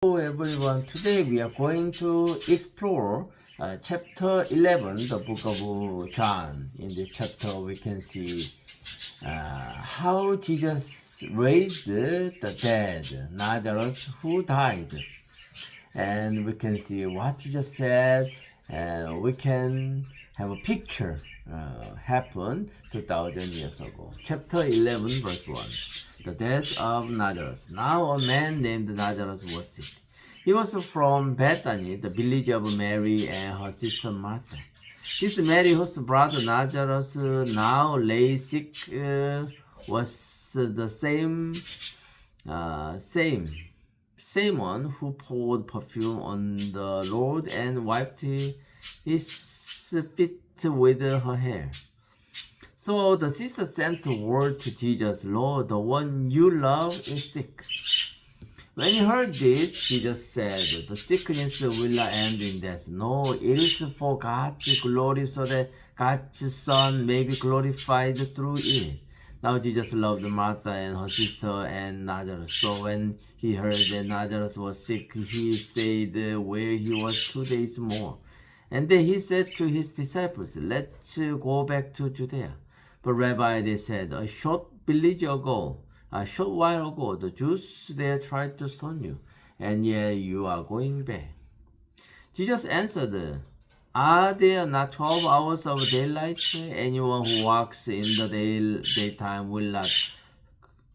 Hello everyone, today we are going to explore chapter 11, the book of John. In this chapter we can see how Jesus raised the dead, Lazarus who died. And we can see what Jesus said, and we can have a picture happen 2000 years ago. Chapter 11 verse 1. The death of Lazarus. Now a man named Lazarus was sick. He was from Bethany, the village of Mary and her sister Martha. This Mary, whose brother Lazarus now lay sick, was the same one who poured perfume on the Lord and wiped his feet with her hair. So the sister sent word to Jesus, Lord, the one you love is sick. When he heard this, Jesus said, the sickness will not end in death. No, it is for God's glory, so that God's Son may be glorified through it. Now Jesus loved Martha and her sister and Lazarus. So when he heard that Lazarus was sick, he stayed where he was 2 days more. And then he said to his disciples, let's go back to Judea. But Rabbi, they said, a short while ago, the Jews there tried to stone you, and yet you are going back. Jesus answered, are there not 12 hours of daylight? Anyone who walks in the daytime will not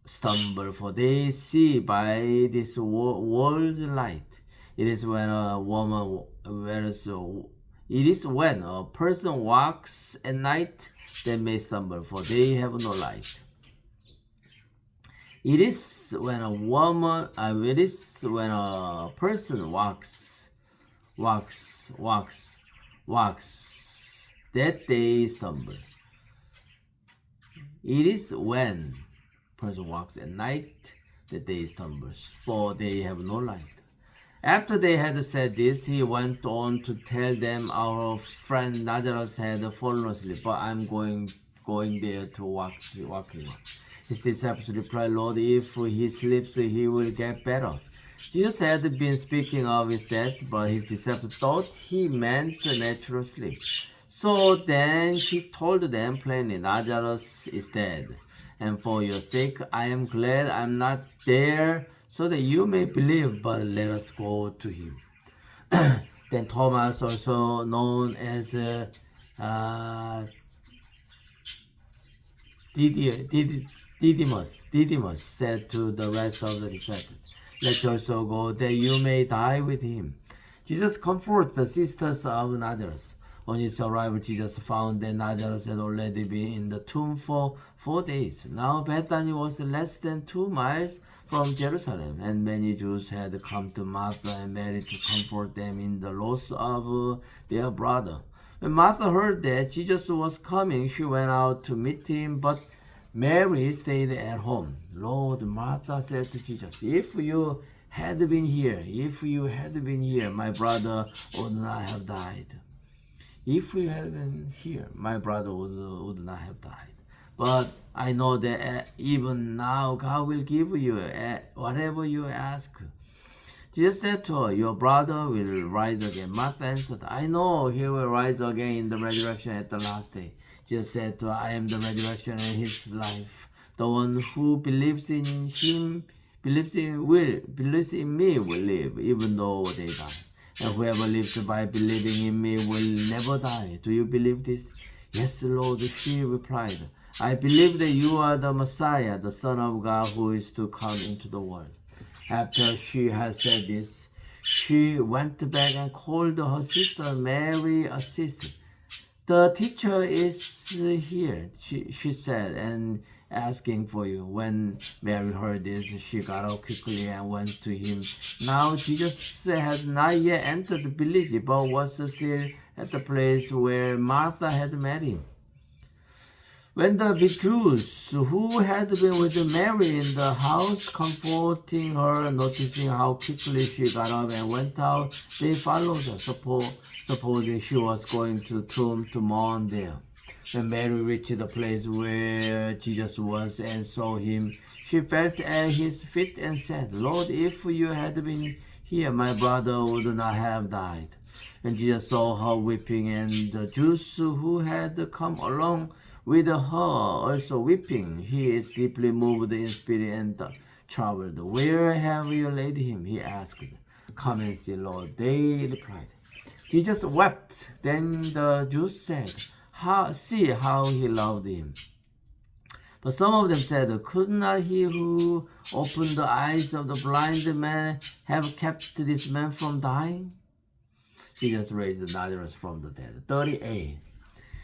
stumble, for they see by this world's light. It is when a person walks at night they may stumble, for they have no light. It is when a person walks that they stumble. It is when a person walks at night that they stumble, for they have no light. After they had said this, he went on to tell them, our friend Lazarus had fallen asleep, but I'm going there to wake him up. His disciples replied, Lord, if he sleeps, he will get better. Jesus had been speaking of his death, but his disciples thought he meant natural sleep. So then he told them plainly, Lazarus is dead, and for your sake I am glad I'm not there, so that you may believe, but let us go to him. Then Thomas, also known as Didymus said to the rest of the disciples, let's also go, that you may die with him. Jesus comforted the sisters of Lazarus. On his arrival, Jesus found that Lazarus had already been in the tomb for 4 days. Now Bethany was less than 2 miles from Jerusalem, and many Jews had come to Martha and Mary to comfort them in the loss of their brother. When Martha heard that Jesus was coming, she went out to meet him, but Mary stayed at home. Lord, Martha said to Jesus, if you had been here, my brother would not have died. If you had been here, my brother would not have died. But I know that even now God will give you whatever you ask. Jesus said to her, your brother will rise again. Martha answered, I know he will rise again in the resurrection at the last day. Jesus said to her, I am the resurrection and his life. The one who believes in me will live, even though they die. And whoever lives by believing in me will never die. Do you believe this? Yes, Lord, she replied. I believe that you are the Messiah, the Son of God, who is to come into the world. After she had said this, she went back and called her sister Mary, assisted. The teacher is here, she said, and asking for you. When Mary heard this, she got up quickly and went to him. Now Jesus had not yet entered the village, but was still at the place where Martha had met him. When the Jews who had been with Mary in the house, comforting her, noticing how quickly she got up and went out, they followed her, supposing she was going to the tomb to mourn there. When Mary reached the place where Jesus was and saw him, she fell at his feet and said, Lord, if you had been here my brother would not have died. When Jesus saw her weeping, and the Jews who had come along with her also weeping, he is deeply moved in spirit and troubled. Where have you laid him? He asked. Come and see, Lord, they replied. Jesus wept. Then the Jews said, see how he loved him. But some of them said, could not he who opened the eyes of the blind man have kept this man from dying? Jesus raised Lazarus from the dead. 38.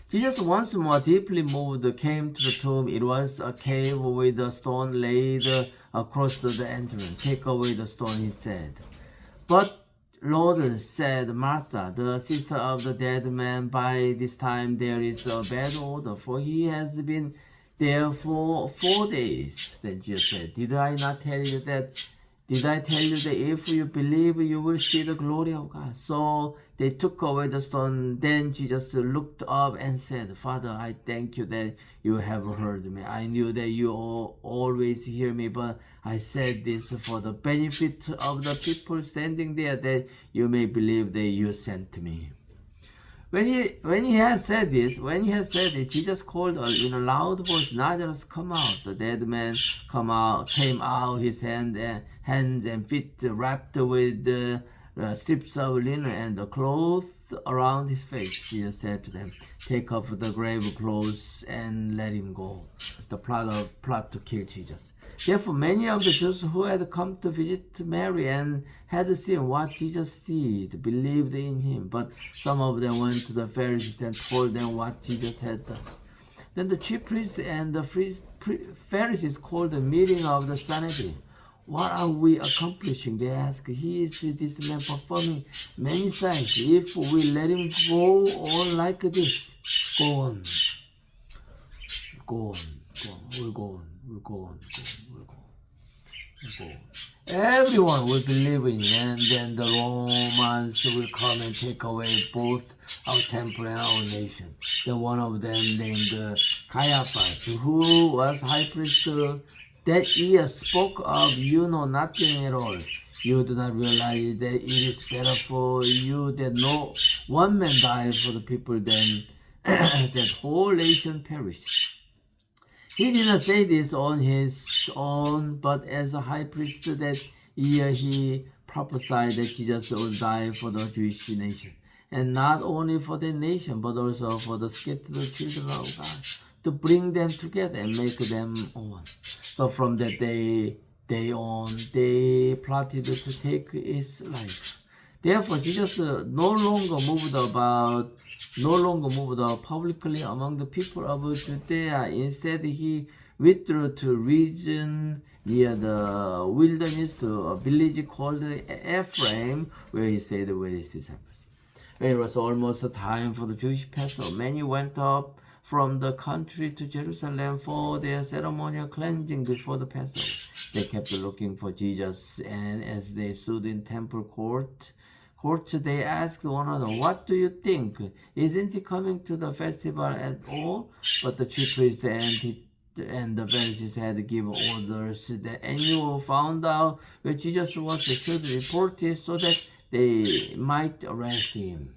Jesus, once more deeply moved, came to the tomb. It was a cave with a stone laid across the entrance. Take away the stone, he said. But Lord, said Martha, the sister of the dead man, by this time there is a bad odor, for he has been there for 4 days. Then Jesus said, Did I tell you that if you believe, you will see the glory of God? So they took away the stone. Then Jesus looked up and said, Father, I thank you that you have heard me. I knew that you always hear me, but I said this for the benefit of the people standing there, that you may believe that you sent me. When he had said this, Jesus called in a loud voice, Lazarus, come out. The dead man came out, his hands and feet wrapped with strips of linen and the cloth around his face. Jesus said to them, take off the grave clothes and let him go. The plot to kill Jesus. Therefore, many of the Jews who had come to visit Mary and had seen what Jesus did believed in him. But some of them went to the Pharisees and told them what Jesus had done. Then the chief priests and the Pharisees called a meeting of the Sanhedrin. What are we accomplishing? They asked. He is this man performing many signs. If we let him go on like this, go on. We'll go on. Everyone will believe in him, and then the Romans will come and take away both our temple and our nation. Then one of them, named Caiaphas, who was high priest that year, spoke of, you know nothing at all. You do not realize that it is better for you that no one man die for the people than that whole nation perish. He did not say this on his own, but as a high priest that year he prophesied that Jesus would die for the Jewish nation, and not only for the nation, but also for the scattered children of God, to bring them together and make them one. So from that day on, they plotted to take his life. Therefore, Jesus no longer moved publicly among the people of Judea. Instead, he withdrew to region near the wilderness, to a village called Ephraim, where he stayed with his disciples. When it was almost the time for the Jewish Passover, many went up from the country to Jerusalem for their ceremonial cleansing before the Passover. They kept looking for Jesus, and as they stood in temple court, they asked one another, what do you think? Isn't he coming to the festival at all? But the chief priests and the Pharisees had given orders that anyone who found out where Jesus was should report it, so that they might arrest him.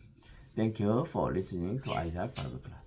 Thank you for listening to Isaac Bible Class.